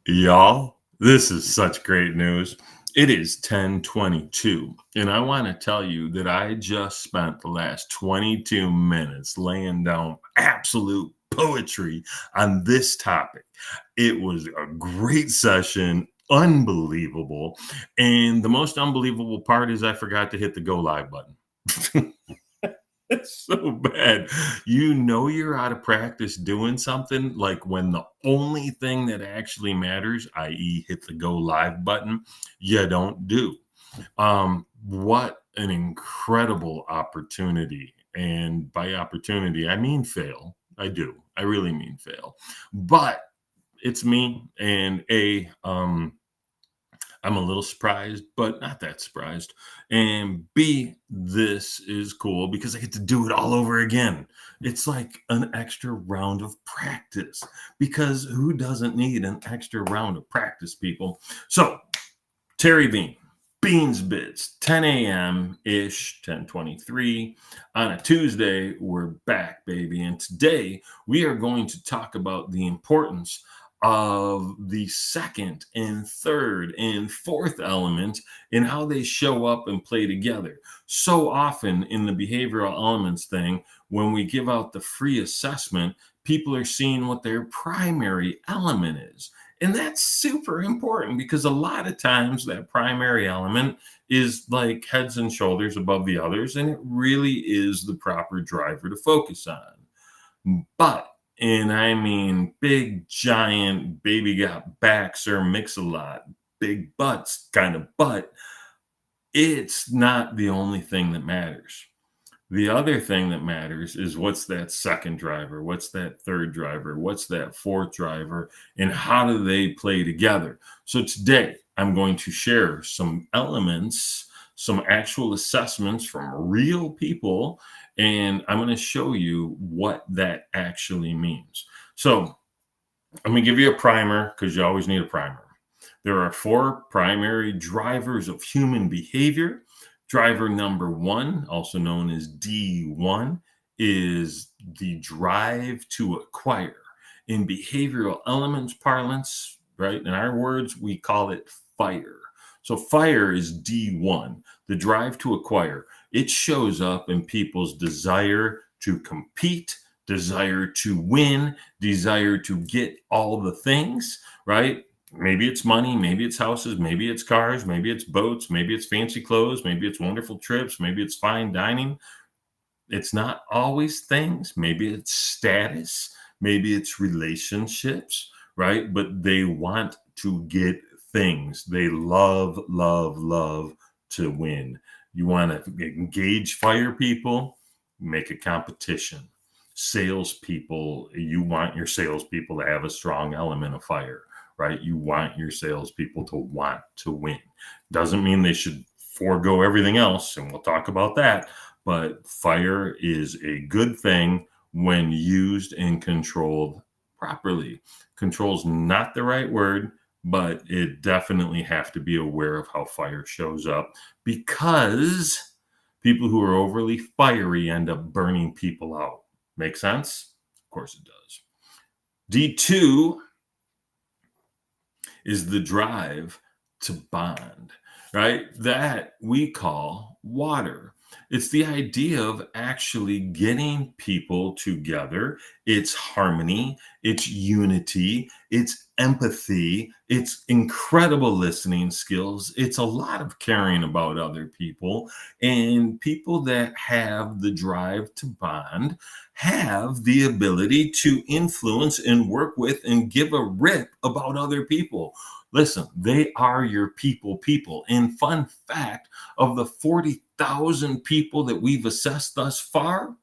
Y'all, this is such great news. It is 10:22, and I want to tell you that I just spent the last 22 minutes laying down absolute poetry on this topic. It was a great session, unbelievable. And the most unbelievable part is I forgot to hit the go live button. It's so bad. You know you're out of practice doing something like when the only thing that actually matters, i.e., hit the go live button, you don't do. What an incredible opportunity. And by opportunity, I mean fail. I do. I really mean fail. But it's me and I'm a little surprised, but not that surprised. And B, this is cool because I get to do it all over again. It's like an extra round of practice because who doesn't need an extra round of practice, people? So, Terry Bean, Beans Bits, 10 a.m. ish, 10:23 on a Tuesday. We're back, baby. And today we are going to talk about the importance of the second and third and fourth element and how they show up and play together. So often in the behavioral elements thing, when we give out the free assessment, people are seeing what their primary element is. And that's super important because a lot of times that primary element is like heads and shoulders above the others, and it really is the proper driver to focus on. But, and I mean big, giant, baby got backs or mix a lot, big butts kind of butt, it's not the only thing that matters. The other thing that matters is what's that second driver? What's that third driver? What's that fourth driver? And how do they play together? So today I'm going to share some elements, some actual assessments from real people, and I'm going to show you what that actually means. So I'm going to give you a primer because you always need a primer. There are four primary drivers of human behavior. Driver number one, also known as D1, is the drive to acquire. In behavioral elements parlance, right, in our words, we call it fire. So fire is D1, the drive to acquire. It shows up in people's desire to compete, desire to win, desire to get all the things, right? Maybe it's money, maybe it's houses, maybe it's cars, maybe it's boats, maybe it's fancy clothes, maybe it's wonderful trips, maybe it's fine dining. It's not always things. Maybe it's status, maybe it's relationships, right? But they want to get things. They love, love, love to win. You want to engage fire people, make a competition. Salespeople, you want your salespeople to have a strong element of fire, right? You want your salespeople to want to win. Doesn't mean they should forego everything else, and we'll talk about that. But fire is a good thing when used and controlled properly. Control's not the right word, but it definitely have to be aware of how fire shows up because people who are overly fiery end up burning people out. Make sense? Of course it does. D2 is the drive to bond, right? That we call water. It's the idea of actually getting people together. It's harmony, it's unity, it's empathy, it's incredible listening skills. It's a lot of caring about other people. And people that have the drive to bond have the ability to influence and work with and give a rip about other people. Listen, they are your people. And fun fact, of the 40,000 people that we've assessed thus far,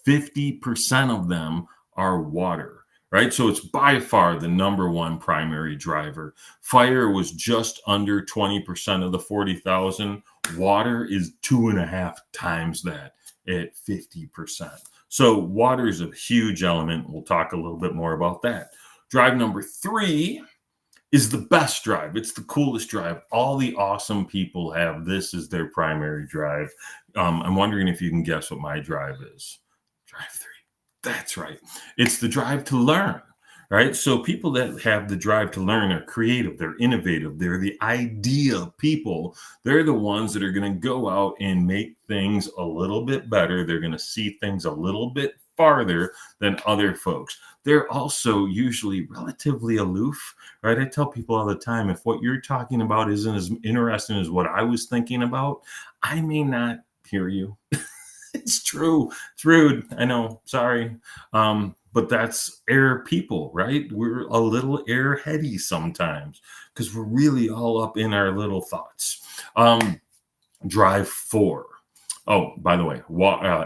50% of them are water, right? So it's by far the number one primary driver. Fire was just under 20% of the 40,000. Water is 2.5 times that at 50%. So water is a huge element. We'll talk a little bit more about that. Drive number 3 is the best drive. It's the coolest drive. All the awesome people have this as their primary drive. I'm wondering if you can guess what my drive is. Drive 3. That's right. It's the drive to learn, right? So people that have the drive to learn are creative, they're innovative, they're the idea people. They're the ones that are going to go out and make things a little bit better. They're going to see things a little bit farther than other folks. They're also usually relatively aloof, right? I tell people all the time, if what you're talking about isn't as interesting as what I was thinking about, I may not hear you. It's true. It's rude. I know. Sorry. But that's air people, right? We're a little airheady sometimes because we're really all up in our little thoughts. Drive four. Oh, by the way,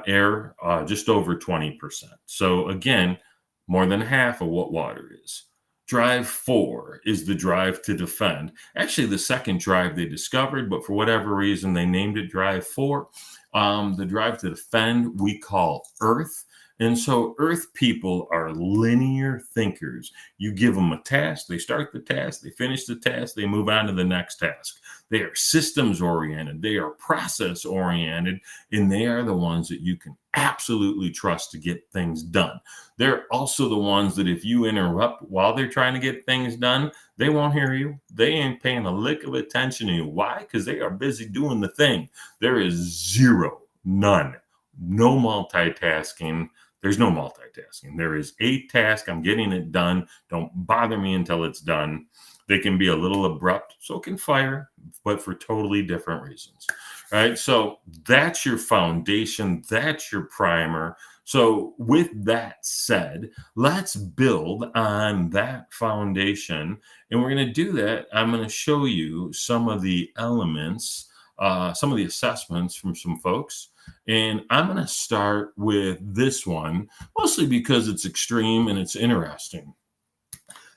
air just over 20%. So again, more than half of what water is. Drive four is the drive to defend. Actually, the second drive they discovered, but for whatever reason, they named it drive four. The drive to defend we call earth. And so, earth people are linear thinkers. You give them a task, they start the task, they finish the task, they move on to the next task. They are systems oriented, they are process oriented, and they are the ones that you can absolutely trust to get things done. They're also the ones that if you interrupt while they're trying to get things done, they won't hear you. They ain't paying a lick of attention to you. Why? Because they are busy doing the thing. There is zero, none, no multitasking. There's no multitasking. There is a task. I'm getting it done. Don't bother me until it's done. They can be a little abrupt, so can fire, but for totally different reasons. Right. So that's your foundation. That's your primer. So, with that said, let's build on that foundation. And we're going to do that. I'm going to show you some of the elements, some of the assessments from some folks. And I'm going to start with this one, mostly because it's extreme and it's interesting.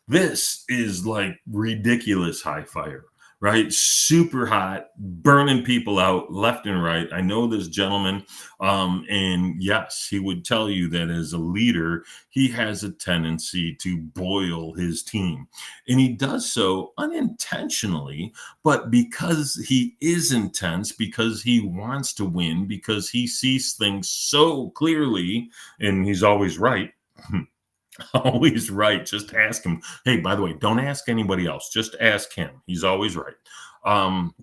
This is like ridiculous high fire, right? Super hot, burning people out left and right. I know this gentleman, and yes, he would tell you that as a leader, he has a tendency to boil his team. And he does so unintentionally, but because he is intense, because he wants to win, because he sees things so clearly, and he's always right. Always right. Just ask him. Hey, by the way, don't ask anybody else. Just ask him. He's always right. Um,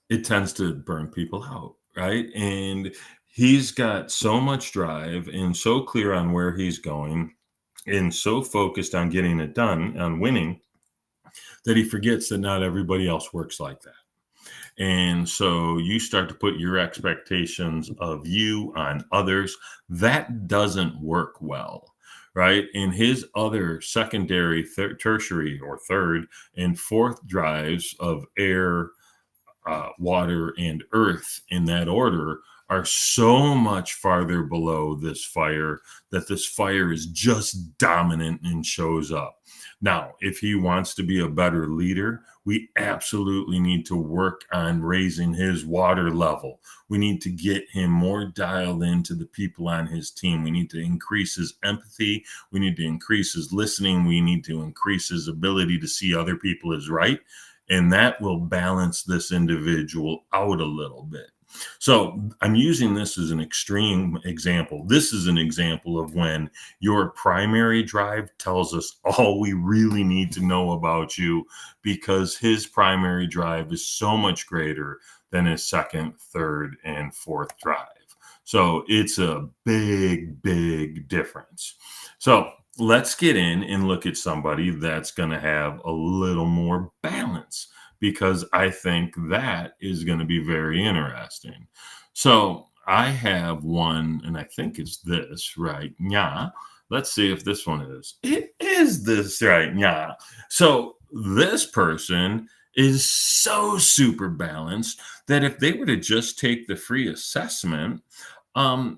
it tends to burn people out, right? And he's got so much drive and so clear on where he's going and so focused on getting it done, on winning, that he forgets that not everybody else works like that. And so you start to put your expectations of you on others. That doesn't work well, right? And his other secondary, tertiary, or third and fourth drives of air, water, and earth in that order are so much farther below this fire that this fire is just dominant and shows up. Now, if he wants to be a better leader, we absolutely need to work on raising his water level. We need to get him more dialed into the people on his team. We need to increase his empathy. We need to increase his listening. We need to increase his ability to see other people as right. And that will balance this individual out a little bit. So I'm using this as an extreme example. This is an example of when your primary drive tells us all we really need to know about you, because his primary drive is so much greater than his second, third, and fourth drive. So it's a big, big difference. So let's get in and look at somebody that's going to have a little more balance, because I think that is going to be very interesting. So I have one, and I think it's this, right? Yeah. Let's see if this one is. It is this, right? Yeah. So this person is so super balanced that if they were to just take the free assessment,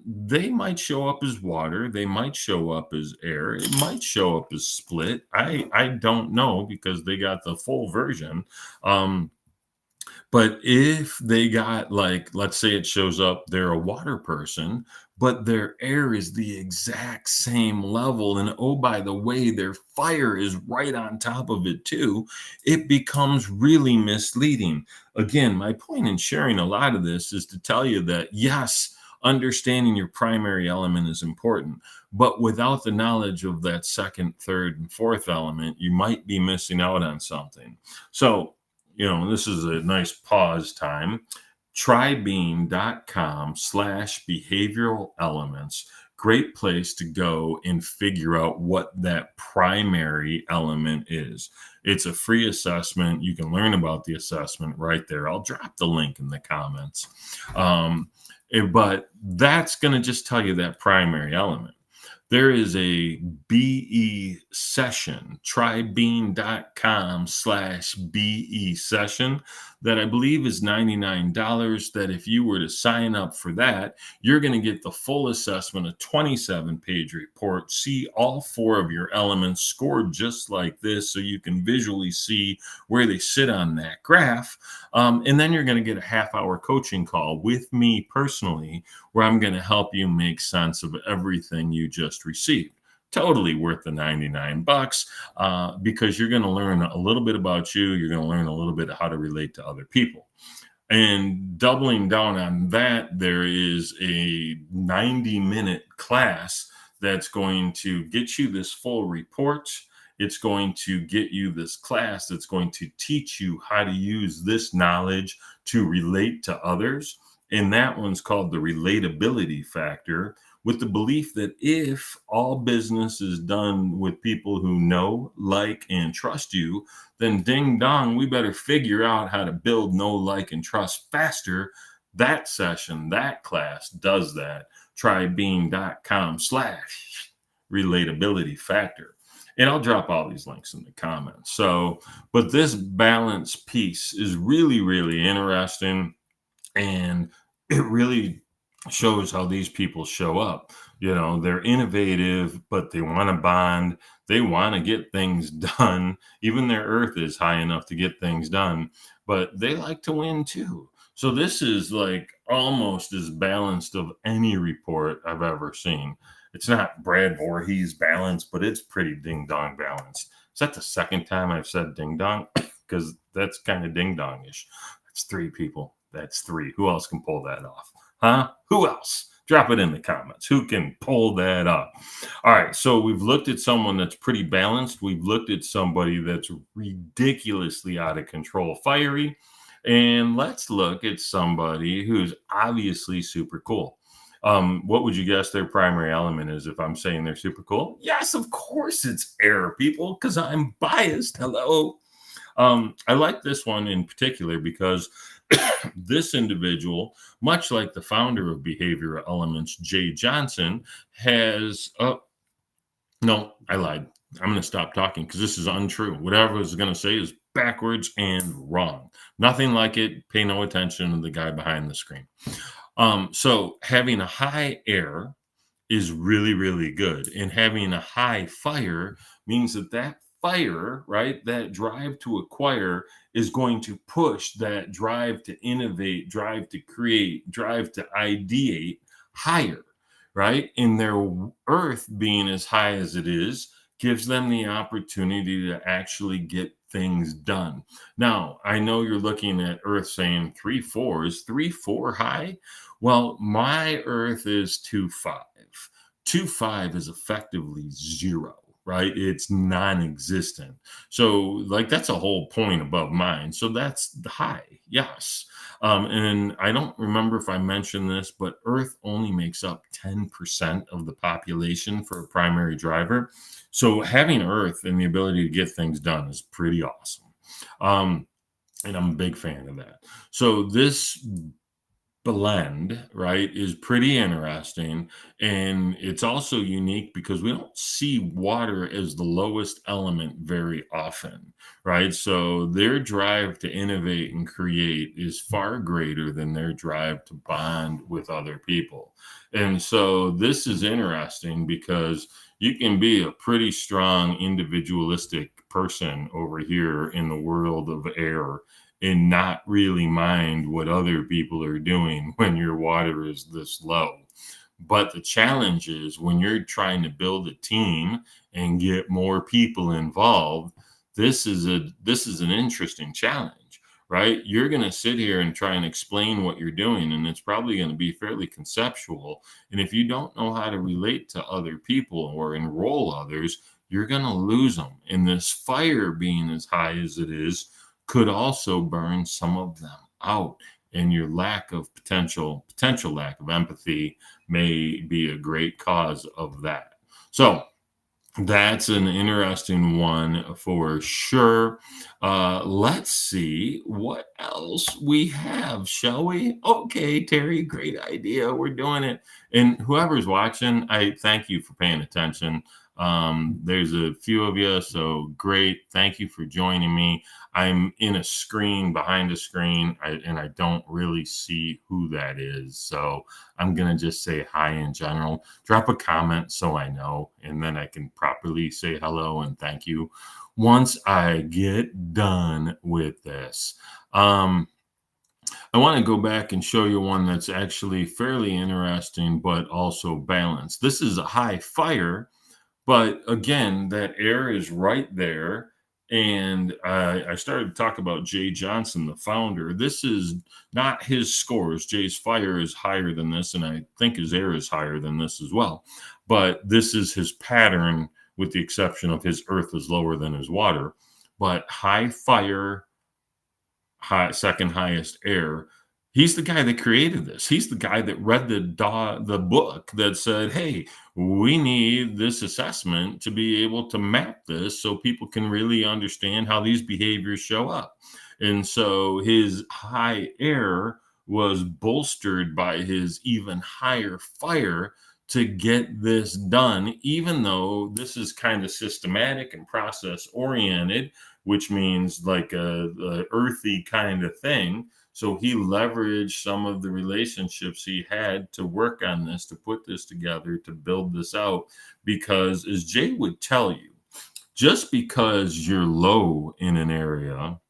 they might show up as water, they might show up as air, it might show up as split. I don't know, because they got the full version. But if they got, like, let's say it shows up, they're a water person, but their air is the exact same level. And oh, by the way, their fire is right on top of it too. It becomes really misleading. Again, my point in sharing a lot of this is to tell you that, yes, understanding your primary element is important. But without the knowledge of that second, third, and fourth element, you might be missing out on something. So, this is a nice pause time. Trybean.com/behavioral elements. Great place to go and figure out what that primary element is. It's a free assessment. You can learn about the assessment right there. I'll drop the link in the comments. But that's going to just tell you that primary element. There is a BE session, trybean.com/BE session that I believe is $99. That if you were to sign up for that, you're going to get the full assessment, a 27-page report, see all four of your elements scored just like this so you can visually see where they sit on that graph. And then you're going to get a half-hour coaching call with me personally, where I'm going to help you make sense of everything you just received. Totally worth the $99 because you're going to learn a little bit about you. You're going to learn a little bit how to relate to other people. And doubling down on that, there is a 90-minute class that's going to get you this full report. It's going to get you this class that's going to teach you how to use this knowledge to relate to others. And that one's called the relatability factor, with the belief that if all business is done with people who know, like, and trust you, then ding dong, we better figure out how to build know, like, and trust faster. That session, that class does that. Trybean.com/relatability factor. And I'll drop all these links in the comments. So, but this balance piece is really, really interesting. And it really shows how these people show up. They're innovative, but they want to bond. They want to get things done. Even their earth is high enough to get things done, but they like to win too. So this is like almost as balanced of any report I've ever seen. It's not Brad Voorhees balanced, but it's pretty ding dong balanced. Is that the second time I've said ding dong? Because that's kind of ding dongish. That's 3 people. That's 3. Who else can pull that off? Huh? Who else? Drop it in the comments. Who can pull that up? All right. So we've looked at someone that's pretty balanced. We've looked at somebody that's ridiculously out of control, fiery. And let's look at somebody who's obviously super cool. What would you guess their primary element is if I'm saying they're super cool? Yes, of course it's air, people, because I'm biased. Hello. I like this one in particular because this individual, much like the founder of Behavioral Elements, Jay Johnson, has. No, I lied. I'm going to stop talking because this is untrue. Whatever I was going to say is backwards and wrong. Nothing like it. Pay no attention to the guy behind the screen. So having a high air is really, really good. And having a high fire means that fire, right, that drive to acquire is going to push that drive to innovate, drive to create, drive to ideate higher, right? And their earth being as high as it is gives them the opportunity to actually get things done. Now, I know you're looking at earth saying 3-4. Is 3-4 high? Well, my earth is 2-5. 2-5 is effectively 0, right? It's non-existent. So like that's a whole point above mine. So that's high. Yes. And I don't remember if I mentioned this, but Earth only makes up 10% of the population for a primary driver. So having Earth and the ability to get things done is pretty awesome. And I'm a big fan of that. So this blend, right, is pretty interesting. And it's also unique because we don't see water as the lowest element very often, right? So their drive to innovate and create is far greater than their drive to bond with other people. And so this is interesting because you can be a pretty strong individualistic person over here in the world of air and not really mind what other people are doing when your water is this low. But the challenge is when you're trying to build a team and get more people involved, this is an interesting challenge, right? You're going to sit here and try and explain what you're doing, and it's probably going to be fairly conceptual. And if you don't know how to relate to other people or enroll others, you're going to lose them. And this fire being as high as it is could also burn some of them out. And your lack of potential lack of empathy may be a great cause of that. So that's an interesting one for sure. Let's see what else we have, shall we? Okay, Terry, great idea. We're doing it. And whoever's watching, I thank you for paying attention. There's a few of you, so great. Thank you for joining me. I'm in a screen behind a screen, and I don't really see who that is. So I'm going to just say hi in general. Drop a comment so I know, and then I can properly say hello and thank you once I get done with this. I want to go back and show you one that's actually fairly interesting, but also balanced. This is a high fire, but again, that air is right there. And I started to talk about Jay Johnson, the founder. This is not his scores. Jay's fire is higher than this, and I think his air is higher than this as well. But this is his pattern, with the exception of his earth is lower than his water. But high fire, second highest air. He's the guy that created this. He's the guy that read the book that said, "Hey, we need this assessment to be able to map this so people can really understand how these behaviors show up." And so his high air was bolstered by his even higher fire to get this done, even though this is kind of systematic and process oriented, which means like a earthy kind of thing. So he leveraged some of the relationships he had to work on this, to put this together, to build this out. Because as Jay would tell you, just because you're low in an area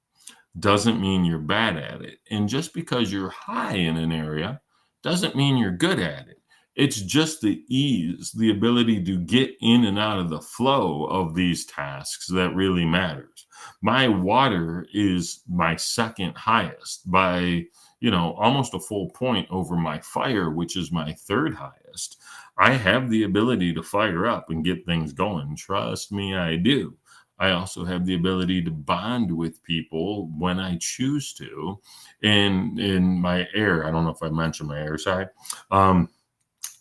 doesn't mean you're bad at it. And just because you're high in an area doesn't mean you're good at it. It's just the ease, the ability to get in and out of the flow of these tasks that really matters. My water is my second highest by, almost a full point over my fire, which is my third highest. I have the ability to fire up and get things going. Trust me, I do. I also have the ability to bond with people when I choose to. And in my air, I don't know if I mentioned my air side.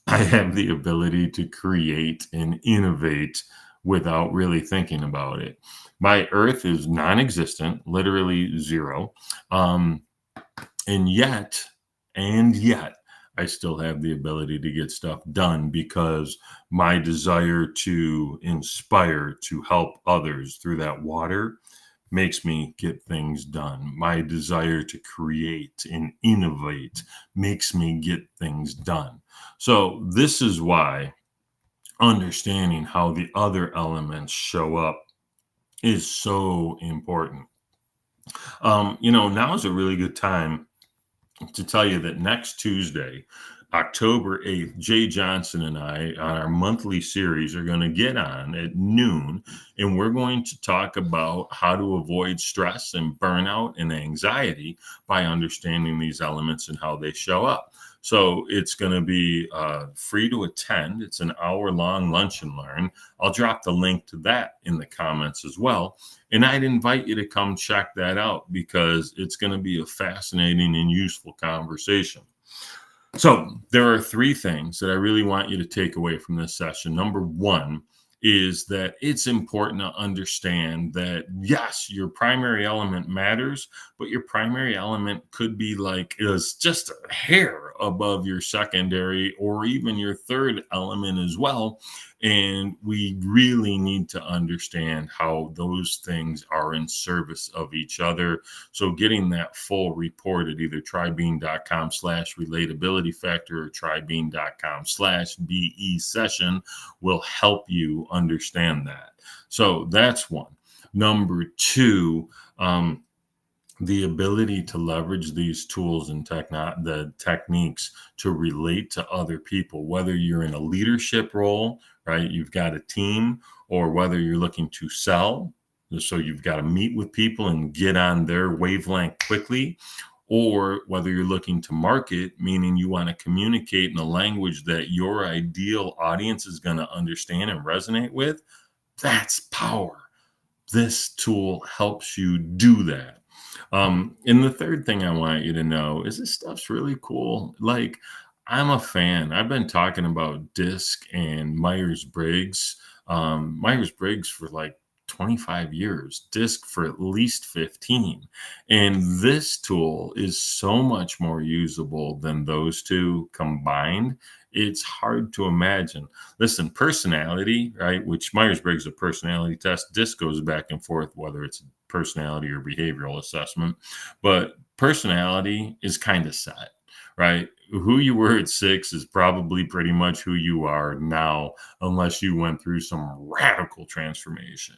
I have the ability to create and innovate without really thinking about it. My earth is non-existent, literally zero. And yet, I still have the ability to get stuff done because my desire to inspire, to help others through that water makes me get things done. My desire to create and innovate makes me get things done. So this is why understanding how the other elements show up is so important. Now is a really good time to tell you that next Tuesday, October 8th, Jay Johnson and I on our monthly series are going to get on at noon, and we're going to talk about how to avoid stress and burnout and anxiety by understanding these elements and how they show up. So it's going to be free to attend. It's an hour-long lunch and learn. I'll drop the link to that in the comments as well. And I'd invite you to come check that out because it's going to be a fascinating and useful conversation. So there are three things that I really want you to take away from this session. Number one is that it's important to understand that, yes, your primary element matters, but your primary element could be is just a hair above your secondary or even your third element as well. And we really need to understand how those things are in service of each other. So getting that full report at either tribean.com/relatability factor or tribean.com/BE session will help you understand that. So that's one. Number two, the ability to leverage these tools and the techniques to relate to other people, whether you're in a leadership role, right? You've got a team, or whether you're looking to sell So you've got to meet with people and get on their wavelength quickly, or whether you're looking to market, meaning you want to communicate in a language that your ideal audience is going to understand and resonate with. That's power. This tool helps you do that. And the third thing I want you to know is this stuff's really cool. Like, I'm a fan. I've been talking about DISC and Myers Briggs. Myers Briggs for like 25 years, DISC for at least 15. And this tool is so much more usable than those two combined. It's hard to imagine. Listen, personality, right? Which Myers Briggs is a personality test. DISC goes back and forth whether it's personality or behavioral assessment, but personality is kind of set, right? Who you were at 6 is probably pretty much who you are now, unless you went through some radical transformation.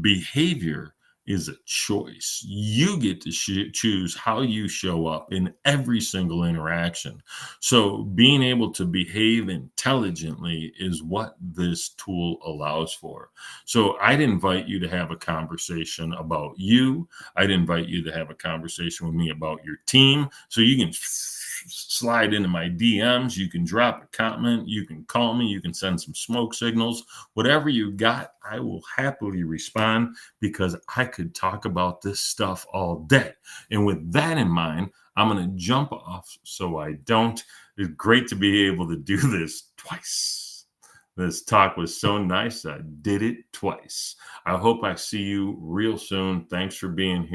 Behavior is a choice. You get to choose how you show up in every single interaction. So, being able to behave intelligently is what this tool allows for. So, I'd invite you to have a conversation about you. I'd invite you to have a conversation with me about your team. So, you can slide into my DMs. You can drop a comment. You can call me. You can send some smoke signals. Whatever you got, I will happily respond because I could talk about this stuff all day. And with that in mind, I'm going to jump off so I don't. It's great to be able to do this twice. This talk was so nice. I did it twice. I hope I see you real soon. Thanks for being here.